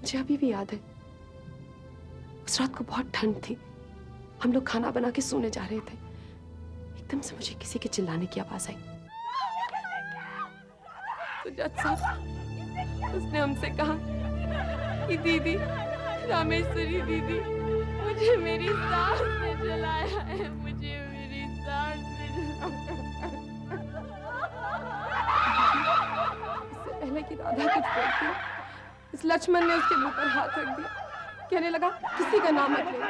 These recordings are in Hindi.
मुझे अभी भी याद है, उस रात को बहुत ठंड थी। हम लोग खाना बना के सोने जा रहे थे। एकदम से मुझे किसी के चिल्लाने की आवाज आई। तो जज साहब, उसने हमसे कहा कि दीदी, रामेश्वरी दीदी, मुझे मेरी सास ने जलाया है, मुझे मेरी सास ने जलाया है। इससे पहले कि राधा कुछ बोलती, इस लक्ष्मण ने उसके मुंह पर हाथ रख दिया। कहने लगा, किसी का नाम मत लेना।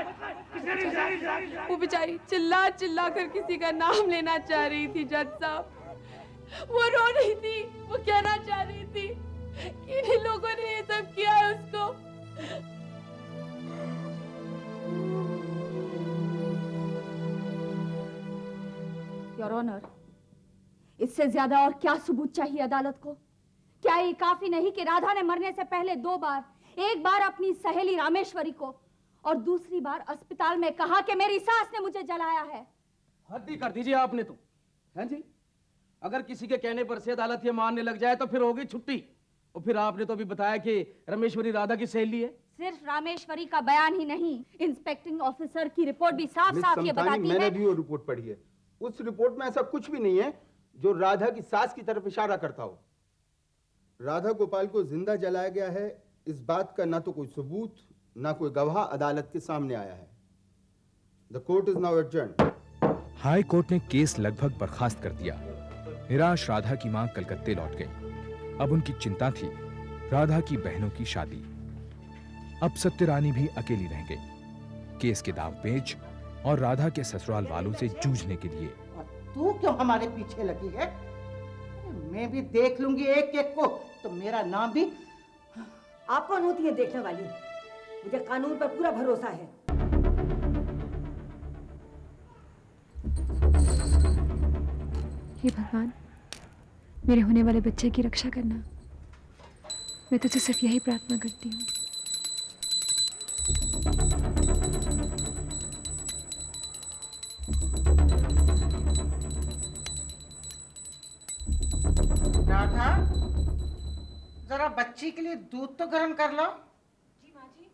वो बेचारी चिल्ला चिल्ला कर किसी का नाम लेना चाह रही थी जज साहब। वो रो रही थी, वो कहना चाह रही थी कि इन लोगों ने ये सब किया है उसको। योर ऑनर, इससे ज्यादा और क्या सबूत चाहिए अदालत को? क्या ये काफी नहीं कि राधा ने मरने से पहले 2 बार, एक बार अपनी सहेली रामेश्वरी को और दूसरी बार अस्पताल में कहा कि मेरी सास ने मुझे जलाया है? हद ही कर दीजिए आपने तो, हैं जी? अगर किसी के कहने पर से अदालत ये मानने लग जाए तो फिर होगी छुट्टी। और फिर आपने तो अभी बताया कि रामेश्वरी राधा की सहेली है। सिर्फ रामेश्वरी का बयान ही नहीं, इंस्पेक्टिंग ऑफिसर की रिपोर्ट भी साफ साफ ये बताती है। मैंने भी वो रिपोर्ट पढ़ी है। उस रिपोर्ट में ऐसा कुछ भी नहीं है जो राधा की सास की तरफ इशारा करता हो। राधा गोपाल को जिंदा जलाया गया है, इस बात का ना तो कोई सबूत ना कोई गवाह अदालत के सामने आया है। The court is now adjourned. High court ने केस लगभग बर्खास्त कर दिया। निराश राधा की मां कलकत्ते लौट गई। अब उनकी चिंता थी राधा की बहनों की शादी। अब सत्यरानी भी अकेली रह गई। केस के दावपेच और राधा के ससुराल वालों से जूझने के लिए। तू क्यों हमारे पीछे लगी है? मैं भी देख लूंगी एक एक को, तो मेरा नाम भी। आप कौन होती है देखने वाली? मुझे कानून पर पूरा भरोसा है। हे भगवान, मेरे होने वाले बच्चे की रक्षा करना। मैं तुझसे सिर्फ यही प्रार्थना करती हूँ। राधा, जरा बच्ची के लिए दूध तो गर्म कर लो। जी माँ जी।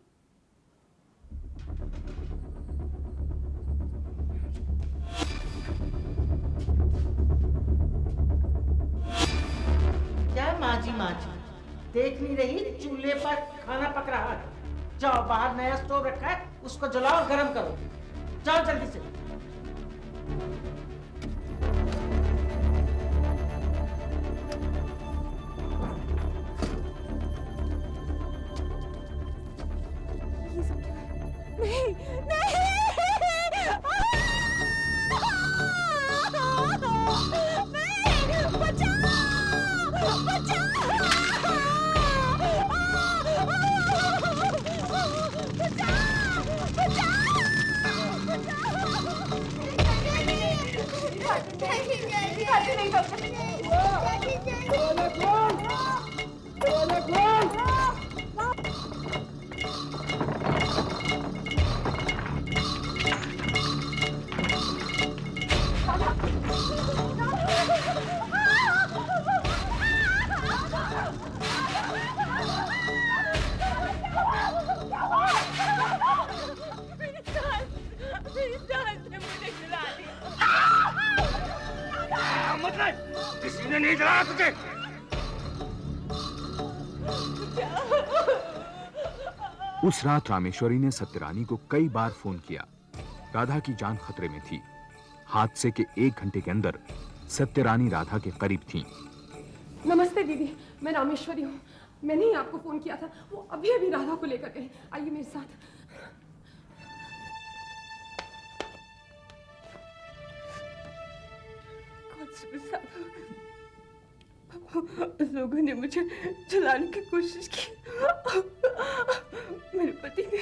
क्या माँ जी देख नहीं रही चूल्हे पर खाना पक रहा है? जाओ, बाहर नया स्टोव रखा है, उसको जलाओ और गर्म करो। जाओ जल्दी से। नहीं, नहीं! किसी ने नहीं जलाया तुझे। उस रात रामेश्वरी ने सत्यरानी को कई बार फोन किया। राधा की जान खतरे में थी। हादसे के 1 घंटे के अंदर सत्यरानी राधा के करीब थी। नमस्ते दीदी, मैं रामेश्वरी हूँ। मैंने ही आपको फोन किया था। वो अभी अभी राधा को लेकर गए। आइए मेरे साथ। लोगों ने मुझे जलाने की कोशिश की। मेरे पति ने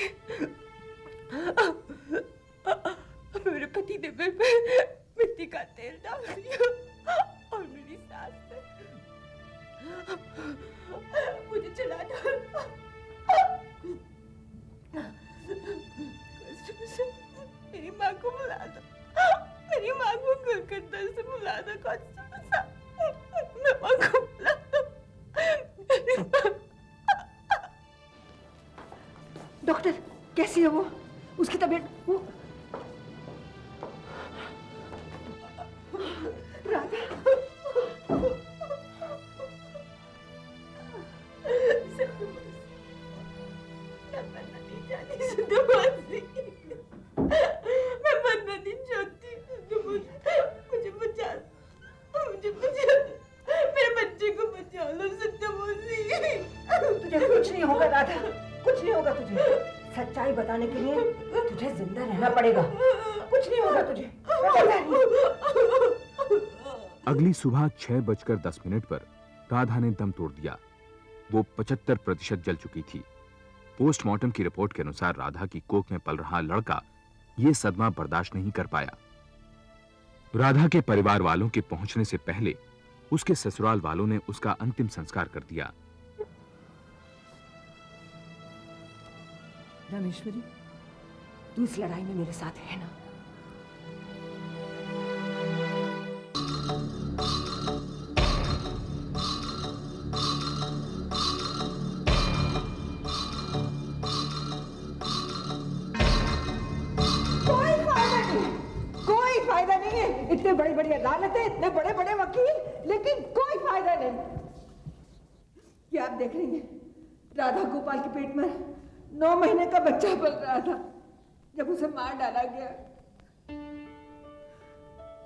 मेरे पे मिट्टी का तेल डाल दिया और मेरी सास ने मुझे जला डाला। मेरी माँ को बुला दो, मेरी माँ को कलकत्ता से बुला दो। मैं माँ को बुला दो। डॉक्टर कैसी है वो? उसकी तबीयत वो राधा मैं मरना नहीं चाहती सिद्धूमौसी। मैं मरना नहीं चाहती सिद्धूमौसी। मुझे बचा मेरे बच्चे को बचा लो सिद्धूमौसी। तुझे कुछ नहीं होगा राधा, कुछ नहीं होगा तुझे। सच्चाई बताने के लिए तुझे जिंदा रहना पड़ेगा। कुछ नहीं होगा तुझे। अगली सुबह 6:10 पर राधा ने दम तोड़ दिया। वो 75% जल चुकी थी। पोस्टमार्टम की रिपोर्ट के अनुसार राधा की कोख में पल रहा लड़का ये सदमा बर्दाश्त नहीं कर पाया। राधा के परिवार वालों के पहुंचने से पहले उसके ससुराल वालों ने उसका अंतिम संस्कार कर दिया। रामेश्वरी, तू इस लड़ाई में मेरे साथ है ना? कोई फायदा नहीं है। इतने बड़ी बड़ी अदालतें, इतने बड़े बड़े वकील, लेकिन कोई फायदा नहीं। ये आप देख रही हैं, राधा गोपाल के पेट में 9 महीने का बच्चा पल रहा था जब उसे मार डाला गया।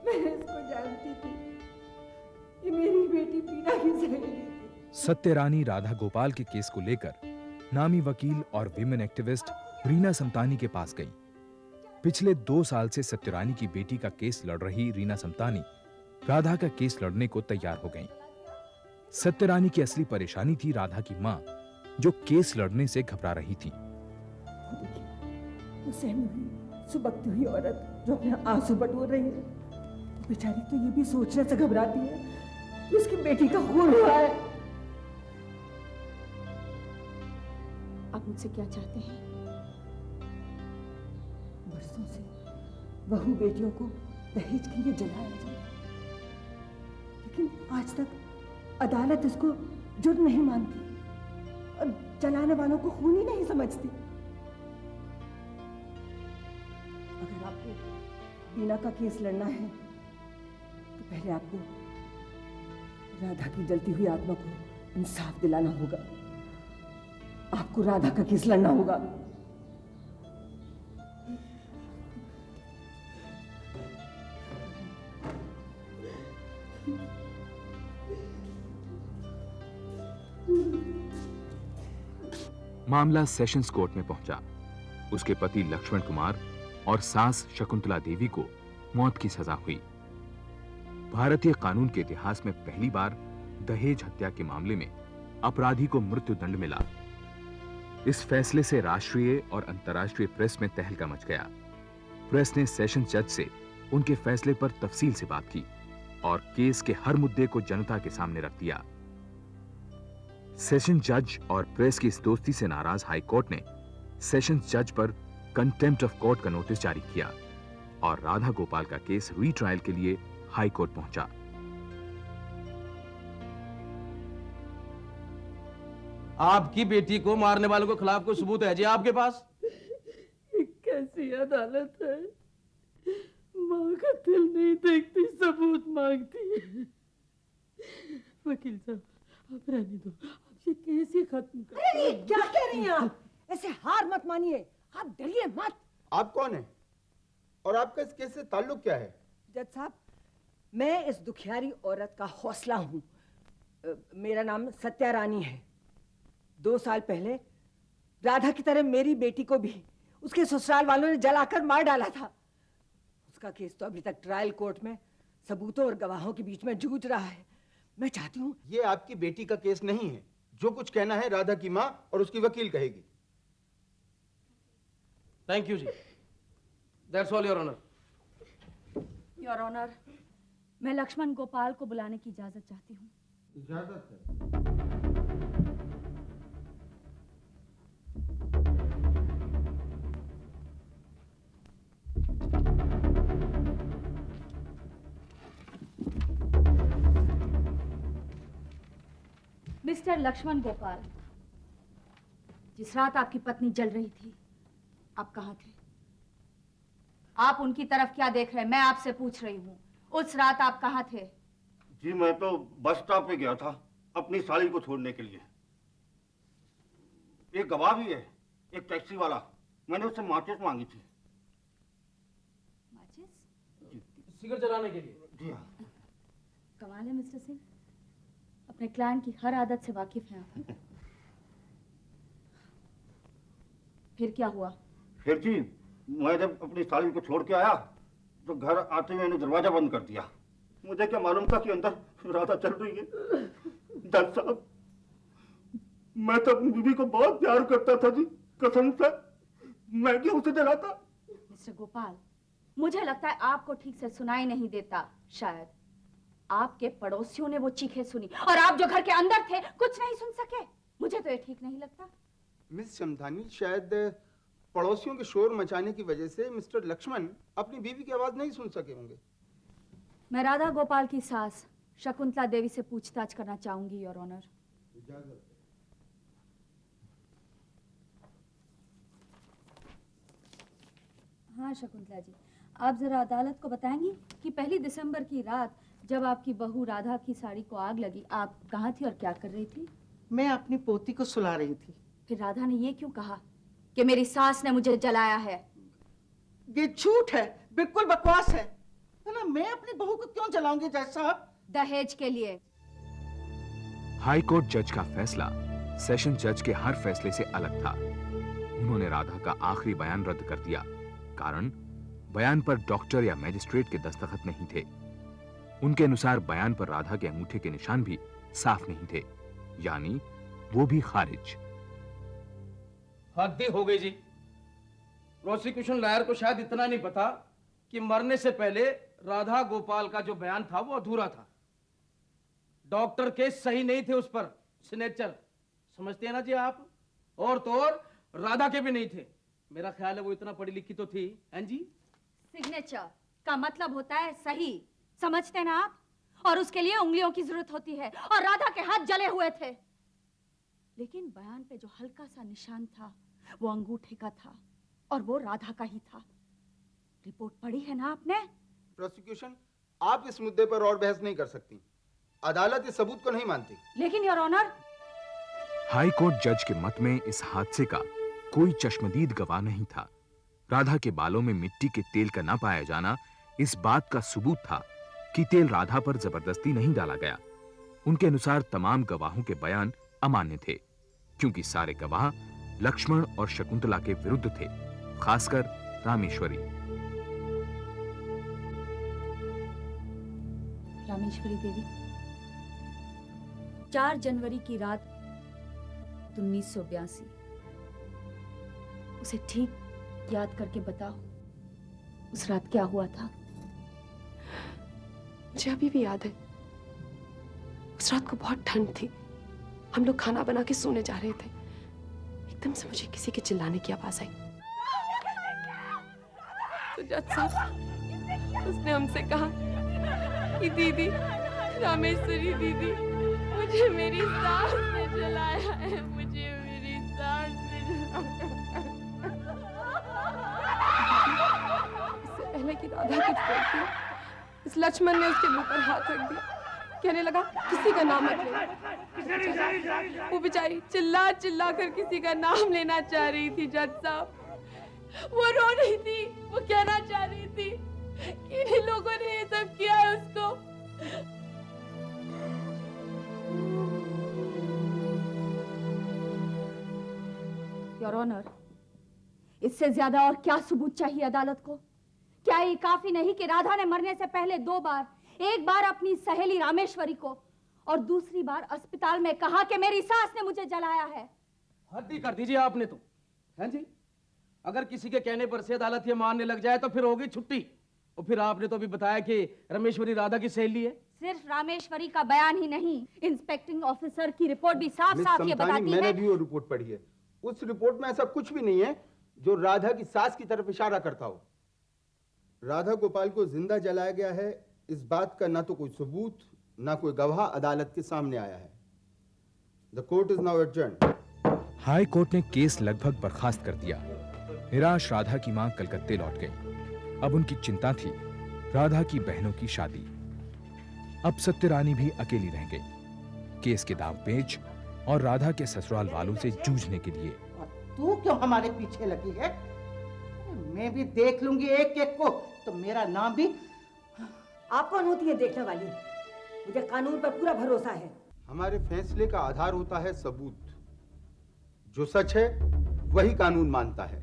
मैं इसको जानती थी, ये मेरी बेटी पीना की सहेली थी। सत्यरानी राधा गोपाल के केस को लेकर नामी वकील और विमेन एक्टिविस्ट रीना समतानी के पास गई। पिछले 2 साल से सत्यरानी की बेटी का केस लड़ रही रीना समतानी राधा का केस लड़ने को तैयार हो गईं। सत्यरानी की असली परेशानी थी राधा की मां, जो केस लड़ने से घबरा रही थी। सहमी हुई, सुबकती हुई औरत जो अपने आंसू बटोर रही है, बेचारी तो ये भी सोचने से घबराती है कि उसकी बेटी का खून हुआ है। आप मुझसे क्या चाहते हैं? बरसों से बहू बेटियों को दहेज के लिए जलाया जाए, लेकिन आज तक अदालत इसको जुर्म नहीं मानती और जलाने वालों को खूनी नहीं समझती। अगर आपको बीना का केस लड़ना है तो पहले आपको राधा की जलती हुई आत्मा को इंसाफ दिलाना होगा। आपको राधा का केस लड़ना होगा। मामला सेशंस कोर्ट में पहुंचा। उसके पति लक्ष्मण कुमार और सास शकुंतला देवी को मौत की सजा हुई। भारतीय कानून के इतिहास में पहली बार दहेज हत्या के मामले में अपराधी को मृत्युदंड मिला। इस फैसले से राष्ट्रीय और अंतर्राष्ट्रीय प्रेस में तहलका मच गया। प्रेस ने सेशन जज से उनके फैसले पर तफसील से बात की और केस के हर मुद्दे को जनता के सामने रख दिया। सेशन जज और प्रेस की इस दोस्ती से नाराज हाई कोर्ट ने सेशन जज पर कंटेम्प्ट ऑफ कोर्ट का नोटिस जारी किया और राधा गोपाल का केस रीट्रायल के लिए हाई कोर्ट पहुंचा। आपकी बेटी को मारने वालों के खिलाफ कोई सबूत है जी आपके पास? कैसी अदालत है, माँ का दिल नहीं देखती, सबूत मांगती है। वकील साहब, आप रहने दो, आप ये केस ही खत्म कर। अरे ये क्या कह रही हैं आप? ऐसे हार मत मानिए, आप डरिए मत। आप कौन है और आपका इस केस से ताल्लुक क्या है? जज साहब, मैं इस दुखियारी औरत का हौसला हूं। मेरा नाम सत्यारानी है। 2 साल पहले राधा की तरह मेरी बेटी को भी उसके ससुराल वालों ने जलाकर मार डाला था। उसका केस तो अभी तक ट्रायल कोर्ट में सबूतों और गवाहों के बीच में जूझ रहा है। मैं चाहती हूँ ये आपकी बेटी का केस नहीं है। जो कुछ कहना है राधा की माँ और उसकी वकील कहेगी। थैंक यू जी, that's all your honour. Your honour, मैं लक्ष्मण गोपाल को बुलाने की इजाजत चाहती हूँ। इजाजत है। मिस्टर लक्ष्मण गोपाल, जिस रात आपकी पत्नी जल रही थी आप कहाँ थे? आप उनकी तरफ क्या देख रहे हैं? मैं आपसे पूछ रही हूँ, उस रात आप कहाँ थे? जी मैं तो बस स्टॉप पे गया था अपनी साली को छोड़ने के लिए। एक गवाह भी है, एक टैक्सी वाला, मैंने उससे माचिस मांगी थी। माचिस? सिगरेट जलाने के लिए। जी हाँ। कमाल है मिस्टर सिंह, अपने क्लाइंट की हर आदत से वाकिफ हैं आप। फिर क्या हुआ? फिर जी मैं जब अपनी साली को छोड़ के आया तो घर आते हुए मैंने दरवाजा बंद कर दिया। मुझे क्या मालूम था कि अंदर राधा चल रही है। जज साहब, मैं तो अपनी बीवी को बहुत प्यार करता था जी, कसम से। मैं क्यों उसे जलाता? मिस्टर गोपाल, मुझे लगता है आपको ठीक से सुनाई नहीं देता। शायद आपके पड़ोसियों ने वो चीखें सुनी और आप जो घर के अंदर थे कुछ नहीं सुन सके। मुझे तो ये ठीक नहीं लगता। मिस समधानी, शायद पड़ोसियों के शोर मचाने की वजह से मिस्टर लक्ष्मण अपनी बीवी की आवाज नहीं सुन सके होंगे। मैं राधा गोपाल की सास शकुंतला देवी से पूछताछ करना चाहूंगी, योर ऑनर। हाँ शकुंतला जी, आप जरा अदालत को बताएंगी कि 1 दिसंबर की रात जब आपकी बहू राधा की साड़ी को आग लगी, आप कहाँ थी और क्या कर रही थी? मैं अपनी पोती को सुला रही थी। फिर राधा ने ये क्यों कहा कि मेरी सास ने मुझे जलाया है? ये झूठ है, बिल्कुल बकवास है ना। मैं अपनी बहू को क्यों जलाऊंगी जज साहब? दहेज के लिए। हाई कोर्ट जज का फैसला सेशन जज के हर फैसले से अलग था। उन्होंने राधा का आखिरी बयान रद्द कर दिया। कारण, बयान पर डॉक्टर या मैजिस्ट्रेट के दस्तखत नहीं थे। उनके अनुसार बयान पर राधा के अंगूठे के निशान भी साफ नहीं थे, यानी वो भी खारिज। हद हो गई जी। प्रोसिक्यूशन लॉयर को शायद इतना नहीं पता कि मरने से पहले राधा गोपाल का जो बयान था वो अधूरा था। डॉक्टर के सही नहीं थे उस पर सिग्नेचर, समझते हैं ना जी आप। और तो और राधा के भी नहीं थे। मेरा ख्याल है वो इतना पढ़ी लिखी तो थी, हैं जी। सिग्नेचर का मतलब होता है सही, समझते हैं ना आप? और उसके लिए उंगलियों की जरूरत होती है और राधा के हाथ जले हुए थे। लेकिन बयान पे जो हल्का सा निशान था वो अंगूठे का था और वो राधा का ही था। रिपोर्ट पढ़ी है ना आपने? प्रोसिक्यूशन, आप इस मुद्दे पर और बहस नहीं कर सकती। अदालत इस सबूत को नहीं मानती। लेकिन योर ऑनर, हाई कोर्ट जज के मत में इस हादसे का कोई चश्मदीद गवाह नहीं था। राधा के बालों में मिट्टी के तेल का न पाया जाना इस बात का सबूत था कि तेल राधा पर जबरदस्ती नहीं डाला गया। उनके अनुसार तमाम गवाहों के बयान अमान्य थे, क्योंकि सारे गवाह लक्ष्मण और शकुंतला के विरुद्ध थे, खासकर रामेश्वरी। रामेश्वरी देवी, 4 जनवरी की रात 1982, उसे ठीक याद करके बताओ, उस रात क्या हुआ था? मुझे अभी भी याद है। उस रात को बहुत ठंड थी। हम लोग खाना बना के सोने जा रहे थे। एकदम से मुझे किसी के चिल्लाने की आवाज आई। तो जज साहब, उसने हमसे कहा कि दीदी, रामेश्वरी दीदी, मुझे मेरी सास ने जलाया है, मुझे मेरी सास ने जलाया है। इससे पहले कि राधा कुछ बोलती, इस लक्ष्मण ने उसके मुंह पर हाथ रख दिया। कहने लगा किसी का नाम मत लेना। वो बेचारी चिल्ला चिल्ला कर किसी का नाम लेना चाह रही थी जज साहब। वो रो रही थी, वो कहना चाह रही थी कि इन लोगों ने ये सब किया है उसको। योर ऑनर, इससे ज्यादा और क्या सबूत चाहिए अदालत को? क्या ये काफी नहीं कि राधा ने मरने से पहले 2 बार, एक बार अपनी सहेली रामेश्वरी को और दूसरी बार अस्पताल में कहा कि मेरी सास ने मुझे जलाया है? हद ही कर दीजिए आपने तो, हैं जी। अगर किसी के कहने पर से अदालत ये मानने लग जाए तो फिर होगी छुट्टी। और फिर आपने तो अभी बताया कि रामेश्वरी राधा की सहेली है। सिर्फ रामेश्वरी का बयान ही नहीं, इंस्पेक्टिंग ऑफिसर की रिपोर्ट भी साफ मिस साफ ये समतानी, बताती मैंने है। भी वो रिपोर्ट पढ़ी है। उस रिपोर्ट में ऐसा कुछ भी नहीं है जो राधा की सास की तरफ इशारा करता हो। राधा गोपाल को जिंदा जलाया गया है, इस बात का ना तो कोई सबूत ना कोई गवाह अदालत के सामने आया है। The court is now adjourned. High court ने केस लगभग बर्खास्त कर दिया। निराश राधा की मां कलकत्ते लौट गई। अब उनकी चिंता थी राधा की बहनों की शादी। अब सत्यरानी भी अकेली रह गई, केस के दांव पेच और राधा के ससुराल वालों से जूझने के लिए। और तू क्यों हमारे पीछे लगी है? मैं भी देख लूंगी एक एक को, तो मेरा नाम भी। आप कौन होती है देखने वाली? मुझे कानून पर पूरा भरोसा है। हमारे फैसले का आधार होता है सबूत। जो सच है वही कानून मानता है,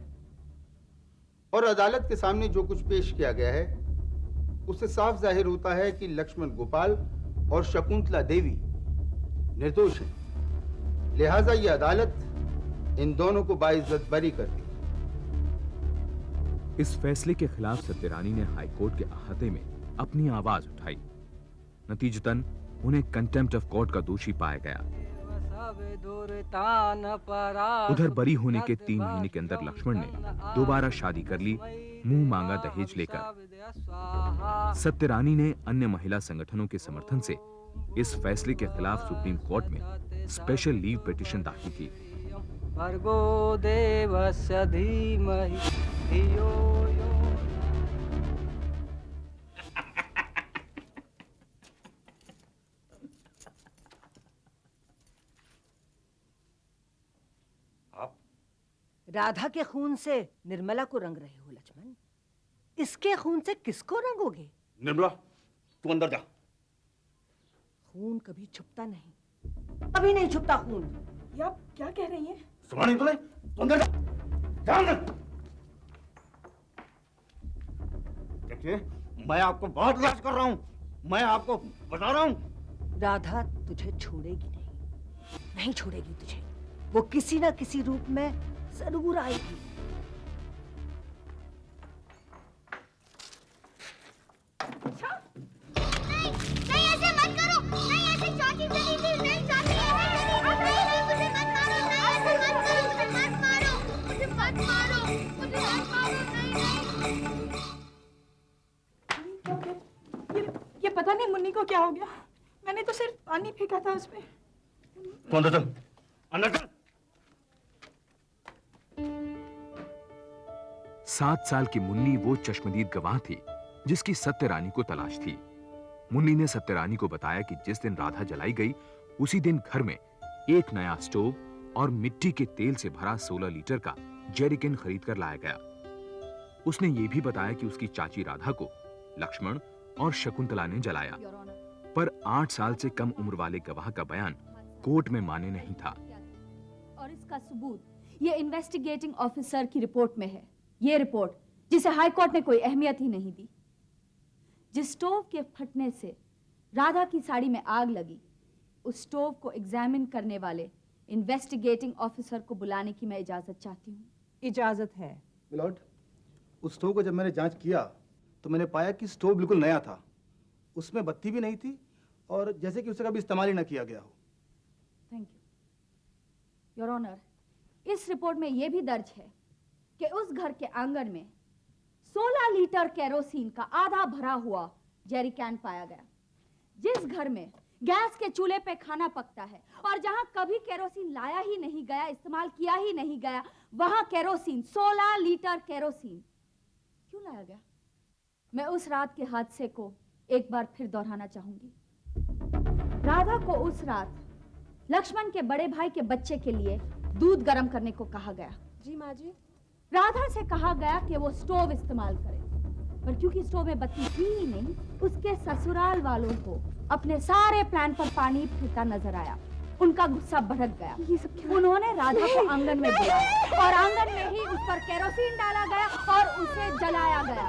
और अदालत के सामने जो कुछ पेश किया गया है उससे साफ जाहिर होता है कि लक्ष्मण गोपाल और शकुंतला देवी निर्दोष हैं। लिहाजा ये अदालत इन दोनों को बाइज्जत बरी करती है। इस फैसले के खिलाफ सत्यरानी ने हाईकोर्ट के अहाते में अपनी आवाज उठाई। नतीजतन उन्हें कंटेम्प्ट ऑफ कोर्ट का दोषी पाया गया। उधर बरी होने के 3 महीने के अंदर लक्ष्मण ने दोबारा शादी कर ली, मुंह मांगा दहेज लेकर। सत्यरानी ने अन्य महिला संगठनों के समर्थन से इस फैसले के खिलाफ सुप्रीम कोर्ट में स्पेशल लीव पिटीशन दाखिल की। भर्गो देवस्य धीमहि धियो यो। राधा के खून से निर्मला को रंग रहे हो लक्ष्मण, इसके खून से किसको रंगोगे? निर्मला, तू अंदर जा। खून कभी छुपता नहीं, कभी नहीं छुपता खून। ये आप क्या कह रही हैं? सुना नहीं तूने? तू अंदर जा, जा अंदर। देखिए, मैं आपको बहुत इलाज कर रहा हूँ, मैं आपको बता रहा हूँ। राधा तुझे छोड़ेगी नहीं, नहीं छोड़ेगी तुझे। वो किसी ना किसी रूप में जरूर आएगी। नहीं ऐसे मत करो, नहीं ऐसे चाची चली थी, नहीं चाची ऐसे चली थी, नहीं मुझे मत मारो, नहीं ऐसे मत करो, मुझे मत मारो, मुझे मत मारो, मुझे मत मारो, नहीं। ये पता नहीं मुन्नी को क्या हो गया। मैंने तो सिर्फ पानी फेंका था उसमें। तू अंदर चल, अंदर चल। 7 साल की मुन्नी वो चश्मदीद गवाह थी जिसकी सत्यरानी को तलाश थी। मुन्नी ने सत्यरानी को बताया कि जिस दिन राधा जलाई गई उसी दिन घर में एक नया स्टोव और मिट्टी के तेल से भरा 16 लीटर का जेरिकन खरीद कर लाया गया। उसने ये भी बताया कि उसकी चाची राधा को लक्ष्मण और शकुंतला ने जलाया, पर 8 साल से कम उम्र वाले गवाह का बयान कोर्ट में मान्य नहीं था। और इसका सबूत ये इन्वेस्टिगेटिंग ऑफिसर की रिपोर्ट में है। ये रिपोर्ट जिसे हाई कोर्ट ने कोई अहमियत ही नहीं दी। जिस स्टोव के फटने से राधा की साड़ी में आग लगी, उस स्टोव को एग्जामिन करने वाले इन्वेस्टिगेटिंग ऑफिसर को बुलाने की मैं इजाजत चाहती हूँ। इजाजत है। मिलॉर्ड, उस स्टोव को जब मैंने जांच किया तो मैंने पाया कि स्टोव बिल्कुल नया था, उसमें बत्ती भी नहीं थी और जैसे कि उसे कभी इस्तेमाल ही ना किया गया हो। Thank you your honour. इस रिपोर्ट में यह भी दर्ज है कि उस घर के आंगन में 16 लीटर केरोसिन का आधा भरा हुआ जेरी कैन पाया गया। जिस घर में गैस के चूल्हे पे खाना पकता है और जहां कभी केरोसिन लाया ही नहीं गया, इस्तेमाल किया ही नहीं गया, वहां केरोसिन 16 लीटर केरोसिन क्यों लाया गया? मैं उस रात के हादसे को एक बार फिर दोहराना चाहूंगी। राधा को उस रात लक्ष्मण के बड़े भाई के बच्चे के लिए दूध गर्म करने को कहा गया। जी माँ जी। राधा से कहा गया कि वो स्टोव इस्तेमाल करे, पर क्योंकि स्टोव में बत्ती थी ही नहीं, उसके ससुराल वालों को अपने सारे प्लान पर पानी फिरता नजर आया। उनका गुस्सा भड़क गया। उन्होंने राधा को आंगन में बुलाया और आंगन में ही उस पर केरोसिन डाला गया और उसे जलाया गया।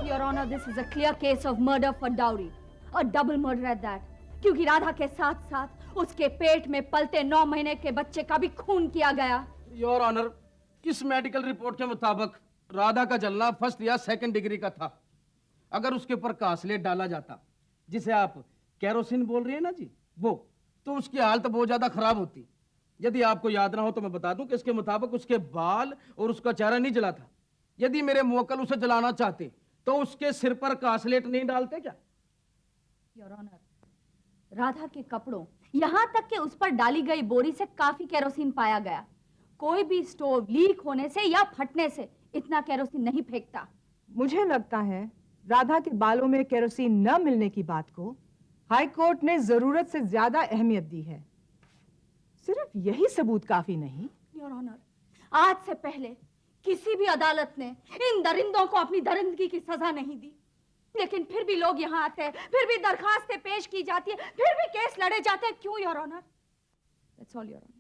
Your Honor, this is a clear case of murder for dowry, a double murder at that. क्योंकि राधा के साथ साथ उसके पेट में पलते 9 महीने के बच्चे का भी खून किया गया। योर ऑनर, किस मेडिकल रिपोर्ट के मुताबिक राधा का जलना 1st या 2nd डिग्री का था। अगर उसके ऊपर कास्लेट डाला जाता, जिसे आप केरोसिन बोल रहे हैं ना जी, वो, तो उसकी हालत बहुत ज्यादा खराब होती। यदि आपको याद ना हो तो मैं बता दूं कि इसके मुताबिक उसके बाल और उसका चेहरा नहीं जला था। यदि मेरे मुवक्किल उसे जलाना चाहते तो उसके सिर पर कास्लेट नहीं डालते क्या? योर ऑनर, राधा के कपड़ों, यहाँ तक कि उस पर डाली गई बोरी से काफी केरोसिन पाया गया। कोई भी स्टोव लीक होने से या फटने से इतना केरोसिन नहीं फेंकता। मुझे लगता है राधा के बालों में केरोसिन न मिलने की बात को हाई कोर्ट ने जरूरत से ज्यादा अहमियत दी है। सिर्फ यही सबूत काफी नहीं। योर ऑनर, आज से पहले किसी भी अदालत ने इन दरिंदों को अपनी दरिंदगी की सजा नहीं दी, लेकिन फिर भी लोग यहाँ आते हैं, फिर भी दरखास्तें पेश की जाती है, फिर भी केस लड़े जाते हैं। क्यों your honour? That's all your honour.